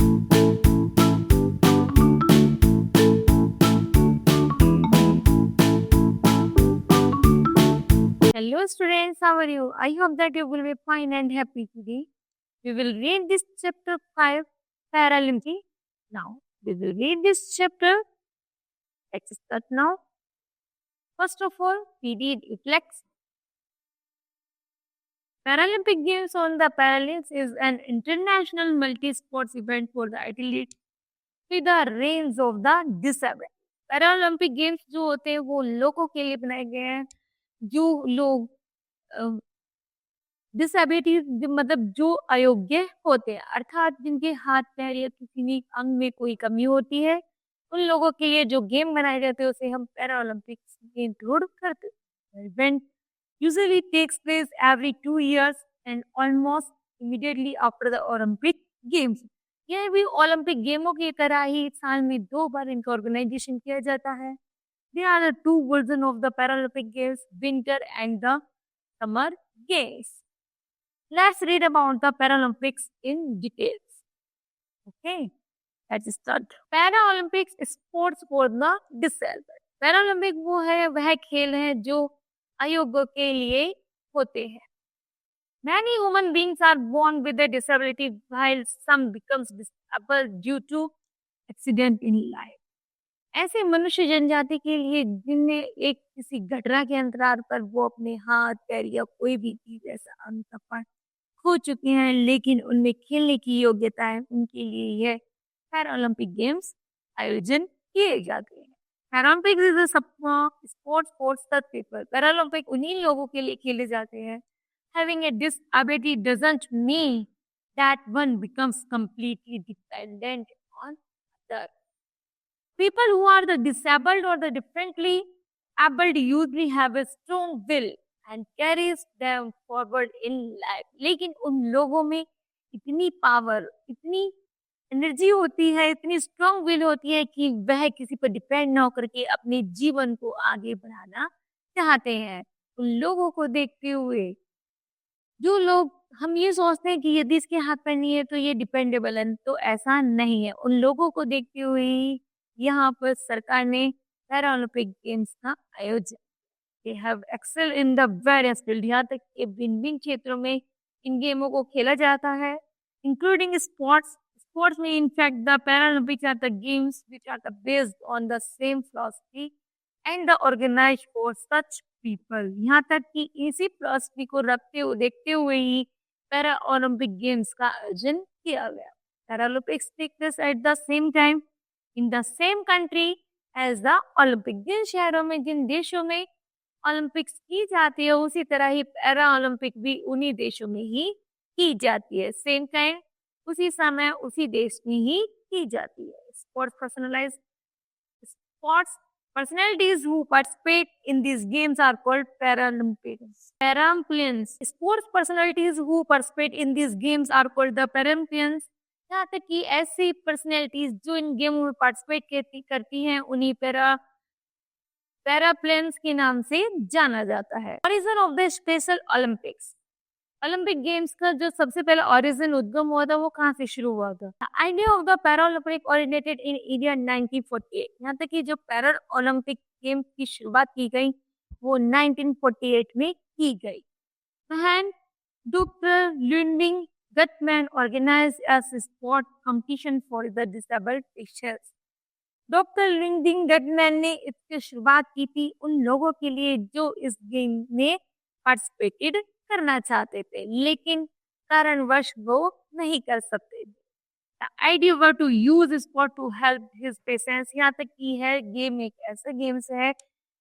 Hello students, how are you? I hope that you will be fine and happy today. We will read this chapter 5 Paralympic. Now, we will read this chapter. Let's start now. First of all, we read reflects. Paralympic Games on the Paralympics is an international multi-sports event for the athletes with the range of the disabled. Paralympic games जो होते हैं वो लोगों के लिए बनाए गए हैं जो लोग डिसेबिलिटी मतलब जो अयोग्य होते हैं अर्थात जिनके हाथ पैर या किसी भी अंग में कोई कमी होती है उन लोगों के लिए जो गेम बनाए जाते हैं उसे हम पैरा ओलंपिक्स में इंक्लूड करते हैं event usually takes place every 2 years and almost immediately after the Olympic games यह भी ओलंपिक गेमों की तरह ही साल में 2 बार इनका ऑर्गेनाइजेशन किया जाता है they are the 2 version of the Paralympic games winter and the summer games. Let's read about the Paralympics in details. Okay, let's start. Paralympics sports for the disabled. Paralympic वो है वह खेल है जो अयोग्य के लिए होते हैं. Many human beings are born with a disability while some becomes disabled due to accident in life. ऐसे मनुष्य जनजाति के लिए जिनमें एक किसी घटना के अंतराल पर वो अपने हाथ पैर या कोई भी चीज ऐसा अंग खो चुके हैं लेकिन उनमें खेलने की योग्यता है उनके लिए यह पैरालंपिक गेम्स आयोजन किए जाते हैं. Paralympics is a sports for such people. Paralympic उन्हीं लोगों के लिए खेले जाते हैं. Having a disability doesn't mean that one becomes completely dependent on others. People who are the disabled or the differently abled usually have a strong will and carries them forward in life. लेकिन उन लोगों में इतनी power, इतनी energy होती है, इतनी strong will होती है कि वह किसी पर डिपेंड ना होकर के अपने जीवन को आगे बढ़ाना चाहते हैं. उन लोगों को देखते हुए जो लोग हम ये सोचते हैं कि यदि इसके हाथ पैर नहीं है तो ये डिपेंडेबल है, तो ऐसा नहीं है. उन लोगों को देखते हुए यहाँ पर सरकार ने पैरालंपिक गेम्स का आयोजन They have excelled in the various field. यहाँ तक कि भिन्न-भिन्न क्षेत्रों में इन गेमों को खेला जाता है, including sports. Sports में in fact the Paralympics are the games which are the based on the same philosophy and the organized for such people. यहाँ तक कि इसी philosophy को रखते हुए देखते हुए ही पैरा ओलंपिक गेम्स का आयोजन किया गया. Paralympics take place at the same time in the same country as the Olympic. जिन शहरों में जिन देशों में ओलंपिक्स की जाती है उसी तरह ही पैरा ओलंपिक भी उन्हीं देशों में ही की जाती है. सेम टाइम उसी समय उसी देश में ही की जाती है. Sports personalities who participate in these games are called Paralympians. Paralympians. Sports personalities who participate in these games are called the Paralympians. यहाँ तक कि ऐसी पर्सनैलिटीज जो इन गेमों में पार्टिसिपेट करती हैं उन्हीं पैराप्लेन्स के नाम से जाना जाता है. Origin of the special Olympics. Olympic games का जो सबसे पहला ओरिजिन उद्गम हुआ था वो कहाँ से शुरू हुआ था. Idea of the para Olympic originated in India 1948. यहाँ तक कि जो पैरा ओलंपिक गेम्स की शुरुआत की गई वो 1948 में की गई. Doctor Ludwig Guttmann organised a sport competition for the disabled patients. Doctor Ludwig Guttmann ने इसकी शुरुआत की थी उन लोगों के लिए जो इस गेम में पार्टिसिपेटेड करना चाहते थे लेकिन कारणवश वो नहीं कर सकते. The idea were to use sport to help his patients. यहाँ तक कि है गेम एक ऐसा गेम्स है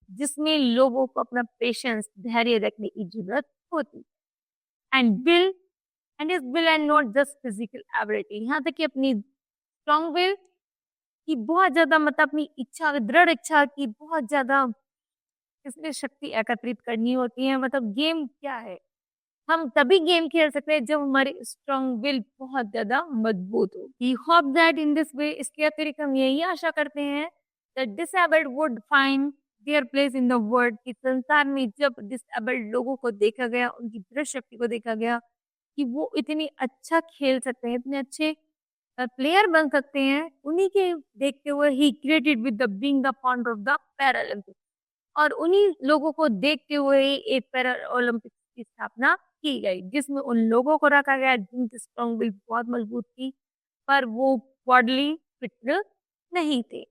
जिसमें लोगों को अपना पेशेंस धैर्य रखने की जरूरत होती है. And is will and not just physical ability. यहाँ तक कि अपनी स्ट्रॉन्ग विल की बहुत ज्यादा मतलब अपनी इच्छा दृढ़ इच्छा की बहुत ज्यादा इसमें शक्ति एकत्रित करनी होती है. मतलब गेम क्या है, हम तभी गेम खेल सकते हैं जब हमारी स्ट्रॉन्ग विल बहुत ज्यादा मजबूत हो. We hope that in this way इसके अतिरिक्त हम यही आशा करते हैं that disabled would find their place in the world. कि संसार में जब डिसेबल्ड लोगों को देखा गया उनकी दृढ़ शक्ति को देखा गया कि वो इतनी अच्छा खेल सकते हैं, इतने अच्छे प्लेयर बन सकते हैं, उन्हीं के देखते हुए he created with the being the founder of the Paralympics, और उन्हीं लोगों को देखते हुए ही एक पैरा ओलंपिक्स की स्थापना की गई, जिसमें उन लोगों को रखा गया जिनकी स्ट्रॉन्ग विल बहुत मजबूत थी, पर वो बॉडली फिट नहीं थे।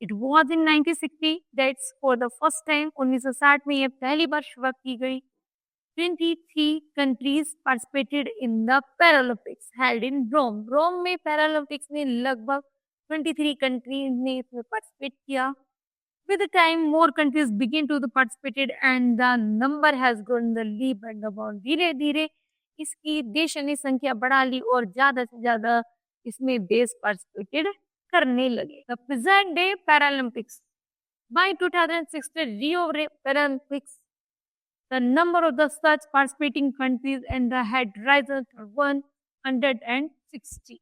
It was in 1960 that's for the first time, 1960 में ये पहली बार शुरुआत की गई। 23 countries participated in the Paralympics held in Rome. रोम में पैरालंपिक्स में लगभग 23 कंट्रीज ने इसमें पार्टिसिपेट किया। With the time, more countries begin to participate and the number has grown the leap and about धीरे धीरे इसकी देशों ने संख्या बढ़ा ली और ज्यादा से ज्यादा इसमें देश पार्टिसिपेटेड करने लगे। The present day Paralympics by 2016 Rio Paralympics, the number of the such participating countries and the had risen to 160.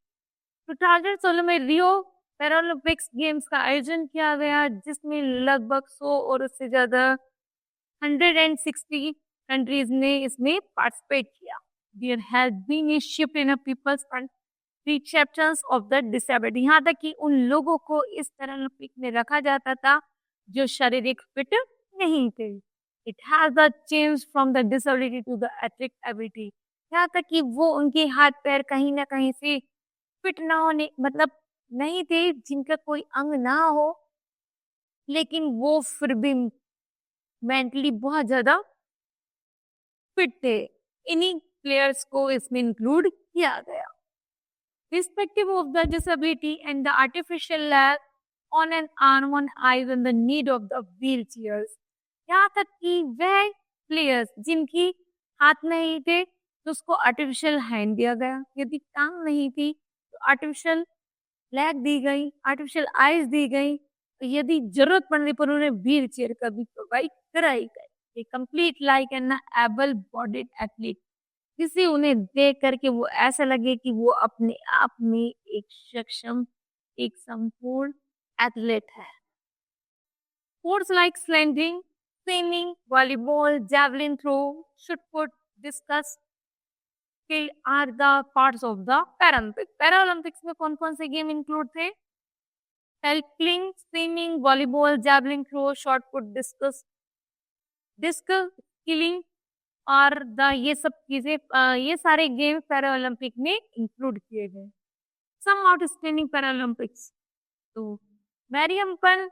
2016 में रियो पैरालंपिक्स गेम्स का आयोजन किया गया, जिसमें लगभग 100 और उससे ज्यादा 160 कंट्रीज ने इसमें पार्टिसिपेट किया। There has been a shift in a people's perceptions of the disability. यहाँ तक कि उन लोगों को इस पैरालंपिक में रखा जाता था जो शारीरिक फिट नहीं थे। It has a change from the disability to the athletic ability. यहाँ तक कि वो उनके हाथ पैर कहीं ना कहीं से फिट ना होने मतलब नहीं थे, जिनका कोई अंग ना हो, लेकिन वो फिर भी मेंटली बहुत ज्यादा फिट थे। इन्हीं प्लेयर्स को इसमें इंक्लूड किया गया। Respective of the disability and the artificial leg on an arm, one eye and the need of the wheelchairs. यहाँ तक कि वह प्लेयर्स जिनकी हाथ नहीं थे तो उसको आर्टिफिशियल हैंड दिया गया, यदि टांग नहीं थी तो आर्टिफिशियल लेग दी गई, आर्टिफिशियल आईज दी गई, तो यदि जरूरत पड़ने पर उन्हें व्हील चेयर का भी प्रोवाइड कराई गई। ये complete like an able bodied athlete, जिसे उन्हें देख करके वो ऐसा लगे कि वो अपने आप में एक सक्षम, एक संपूर्ण एथलीट है। स्पोर्ट्स लाइक स्लैंडिंग, swimming, volleyball, javelin throw, shot put, discus are the parts of the Paralympic. Paralympics में कौन कौन से गेम इंक्लूड थे? Cycling, swimming, volleyball, javelin throw, shot put, discus स्किलिंग और ये सब चीजें ये सारे गेम पैरालंपिक में इंक्लूड किए गए। सम आउटस्टैंडिंग पैरालंपिक्स, तो मैरियप्पन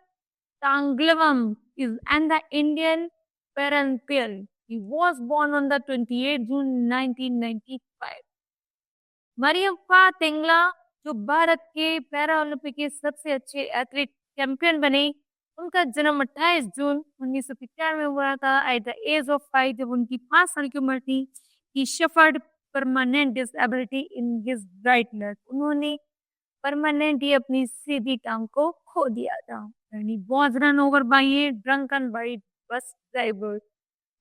तांगलवम is an Indian Paralympian. He was born on the 28 June 1995. Mariyappa तेंगला जो भारत के पैरालंपिक के सबसे अच्छे एथलीट चैंपियन बने, उनका जन्म 28 जून 1995 में हुआ था। एट द एज ऑफ 5, जब उनकी 5 साल की उम्र थी, ही suffered permanent disability in his right leg. उन्होंने परमानेंट ही अपनी सीधी टांग को खो दिया था। And he was run over by a drunken by bus driver.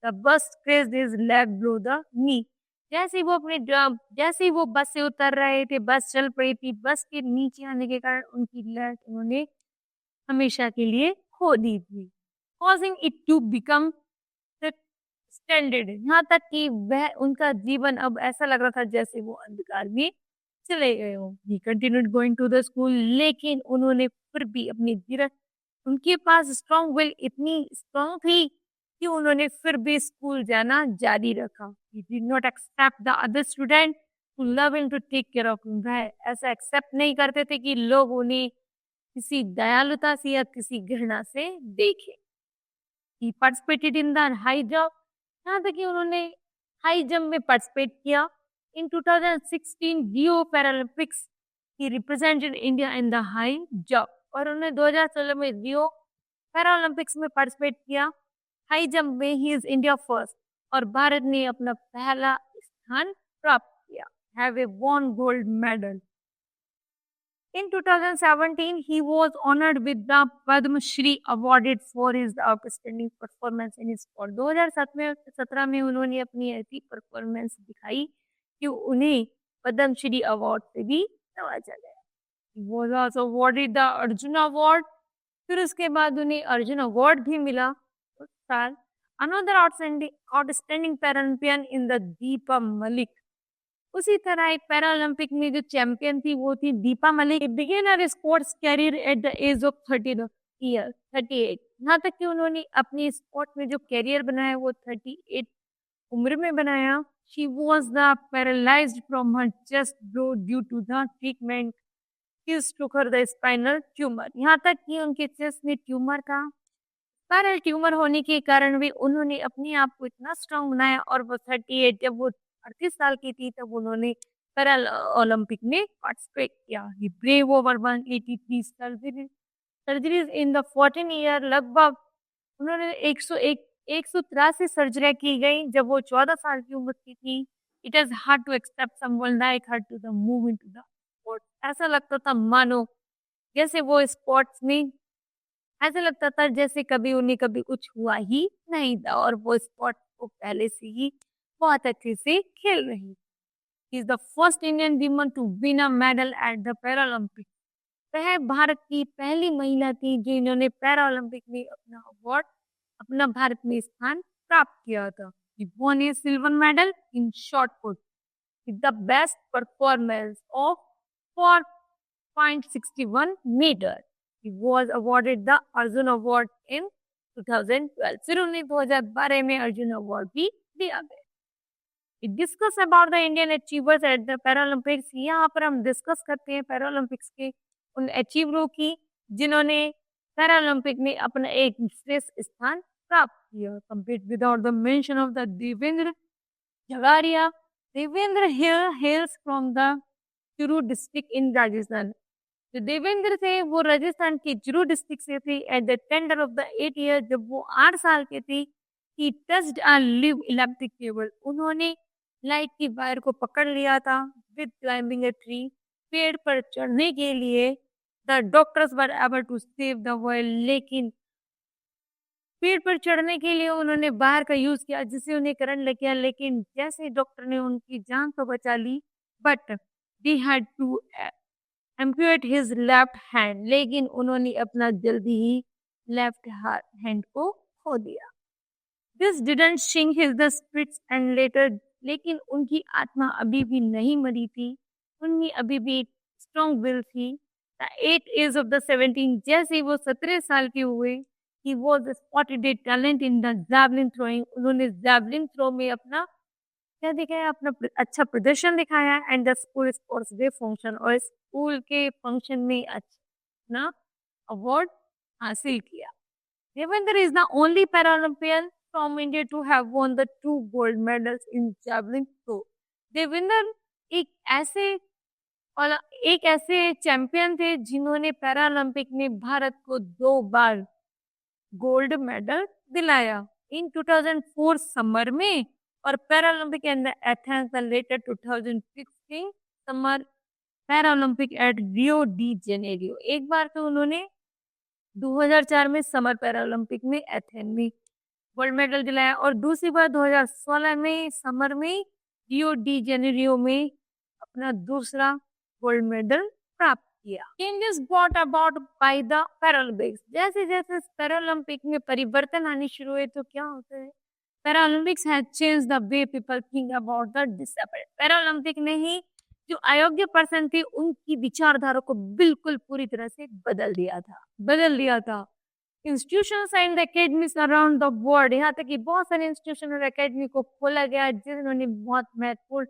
The bus crashed his leg below the knee. जैसे ही वो बस से उतर रहे थे, बस चल पड़ी थी, बस के नीचे आने के कारण उनकी लेग उन्होंने हमेशा के लिए खो दी थी, causing it to become extended. यहाँ तक कि वह उनका जीवन अब ऐसा लग रहा था जैसे वो अंधकार में चले गए हो। He continued going to the school, लेकिन उन्होंने फिर भी अपनी धीरज, उनके पास स्ट्रॉन्ग विल इतनी स्ट्रॉन्ग थी कि उन्होंने फिर भी स्कूल जाना जारी रखा। He did not accept the other student who love him to take care of him. वह ऐसा एक्सेप्ट नहीं करते थे कि लोग उन्हें किसी दयालुता से या किसी घृणा से देखें। He participated in the high jump. यहाँ तक कि उन्होंने हाई जंप में पार्टिसिपेट किया। In 2016 Rio Paralympics, he represented India in the high jump. और उन्होंने 2016 में रियो पैरालंपिक्स में पार्टिसिपेट किया। हाई जंप में ही इज इंडिया फर्स्ट और भारत ने अपना पहला स्थान प्राप्त किया। Have a won gold medal. In 2017, he was honored with the Padma Shri awarded for his outstanding performance in his sport. 2017 में उन्होंने अपनी ऐसी परफॉर्मेंस दिखाई कि उन्हें पद्म श्री अवार्ड से भी नवाजा गया। He was also awarded the Arjun Award. फिर उसके बाद उन्हें अर्जुन अवार्ड भी मिला उस साल। Another outstanding Paralympian in the Deepa Malik. उसी तरह एक पैरालंपिक में जो चैंपियन थी वो थी Deepa Malik. Began her sports career at the age of 30 year 38। यहाँ तक कि उन्होंने अपनी स्पोर्ट में जो कैरियर बनाया वो 38 उम्र में बनाया। She was the paralysed from her chest below due to the treatment किस to her the spinal tumour. यहाँ तक कि उनके चेस्ट में ट्यूमर था। स्पाइनल ट्यूमर होने के कारण भी उन्होंने अपने आप को इतना स्ट्रांग बनाया और वो 38 जब वो 38 साल की थी तब उन्होंने पैरा ओलंपिक में पार्टिसिपेट किया। He braved over 183 surgeries in the 14 year. लगभग उन्होंने 183 सर्जरी की गई जब वो 14 साल की उम्र की थी। It is hard to accept someone like her to the move into the sports. ऐसा लगता था मानो जैसे वो स्पोर्ट्स में ऐसा लगता था जैसे कभी उन्हें कभी कुछ हुआ ही नहीं था और वो स्पोर्ट को पहले से ही बहुत अच्छे से खेल रही। Is the first Indian women to win a medal at the Paralympic. वह भारत की पहली महिला थी जिन्होंने पैरालंपिक में अपना भारत में स्थान प्राप्त किया था। He won a silver medal in shot put with the best performance of 4.61 meter. He was awarded the Arjun Award in 2012. फिर उन्हें 2012 में अर्जुन अवार्ड भी दिया गया। We discuss about the Indian achievers at the Paralympics. यहाँ पर हम discuss करते हैं पैरालंपिक्स के उन अचीवरों की जिन्होंने पैरालंपिक में अपना एक श्रेष्ठ स्थान प्राप्त किया। Complete without the mention of the Devendra Jhajharia. Devendra hails from the Churu district in Rajasthan. जो देवेंद्र थे वो राजस्थान के चुरू डिस्ट्रिक्ट से थे। At the tender of the 8 year जब वो 8 साल के थे ही touched a live electric cable. उन्होंने लाइट की वायर को पकड़ लिया था। विद क्लाइंबिंग अ ट्री पेड़ पर चढ़ने के लिए the doctors were able to save the world. लेकिन पेड़ पर चढ़ने के लिए उन्होंने वायर का यूज किया जिससे उन्हें करंट लग गया। लेकिन जैसे डॉक्टर ने उनकी जान तो बचा ली but they had to amputate his left hand. लेकिन उन्होंने अपना जल्दी ही लेफ्ट हैंड को खो दिया। This didn't sink his the spirits and later. लेकिन उनकी आत्मा अभी भी नहीं मरी थी। उनकी अभी भी स्ट्रॉन्ग विल थी। द 8 एज ऑफ द 17 जैसे वो 17 साल के हुए he was spotted a talent in the javelin throwing। उन्होंने javelin थ्रो में अपना क्या दिखाया, अपना अच्छा प्रदर्शन दिखाया। And the school sports day function और स्कूल के फंक्शन में अपना अवार्ड हासिल किया। Devendra is the only Paralympian from India to have won the 2 gold medals in javelin throw। Devendra एक ऐसे चैंपियन थे जिन्होंने पैरालंपिक में भारत को 2 बार गोल्ड मेडल दिलाया। इन 2004 समर में और Paralympic and Athens later 2016 summer Paralympic at Rio de Janeiro. एक बार तो उन्होंने 2004 में समर पैरालंपिक में एथेंस में गोल्ड मेडल दिलाया और दूसरी बार 2016 में समर में रियो डी जेनेरियो में अपना दूसरा गोल्ड मेडल प्राप्त किया। Changes brought about by the Paralympics. जैसे जैसे पैरालंपिक में परिवर्तन आने शुरू हुए तो क्या होता है, Paralympics has change the way people think about the disabled. Paralympic ने ही जो अयोग्य पर्सन थे उनकी विचारधारा को बिल्कुल पूरी तरह से बदल दिया था। Institutions and academies around the world, यहाँ तक कि बहुत सारे इंस्टीट्यूशन और एकेडमी को खोला गया जिन्होंने बहुत महत्वपूर्ण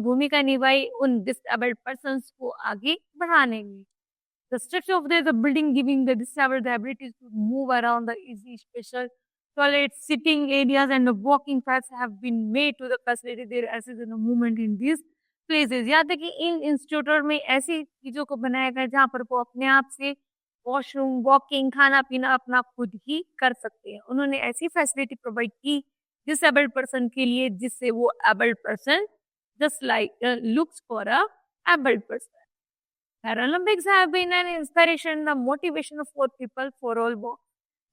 भूमिका निभाई उन डिसेबल्ड पर्सन्स को आगे बढ़ाने में। The structure of the building giving the disabled the ability to move around the easy special toilets, sitting areas and the walking paths have been made to the facilitate their access and movement in these places। यहाँ तक कि इन इंस्टीट्यूटर में ऐसी चीजों को बनाया गया जहाँ पर वो अपने आप से वॉशरूम, वॉकिंग, खाना पीना अपना खुद ही कर सकते हैं। उन्होंने ऐसी फैसिलिटी प्रोवाइड की डिसेबल्ड पर्सन के लिए जिससे वो abled person just like looks for a abled person. Paralympics have been an inspiration, the motivation for people for all walks।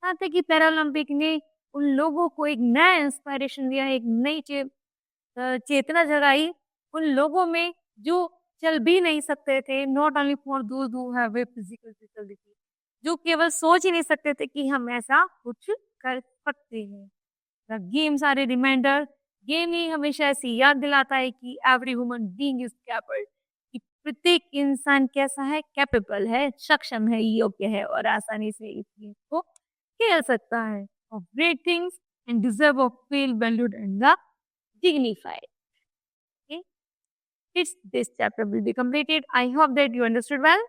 यहाँ तक कि पैरालंपिक ने उन लोगों को एक नया इंस्पायरेशन दिया, एक नई चेतना जगाई उन लोगों में जो चल भी नहीं सकते थे। Not only for those who have a physical disability, जो केवल सोच ही नहीं सकते थे कि हम ऐसा कुछ कर सकते हैं। The games are a reminder game ही हमेशा ऐसी याद दिलाता है कि every human being is capable, कि प्रत्येक इंसान कैसा है, कैपेबल है, सक्षम है, योग्य है और आसानी से इस गेम को खेल सकता है of great things and deserve of feel valued and the dignified. Okay, it's this chapter will be completed. I hope that you understood well.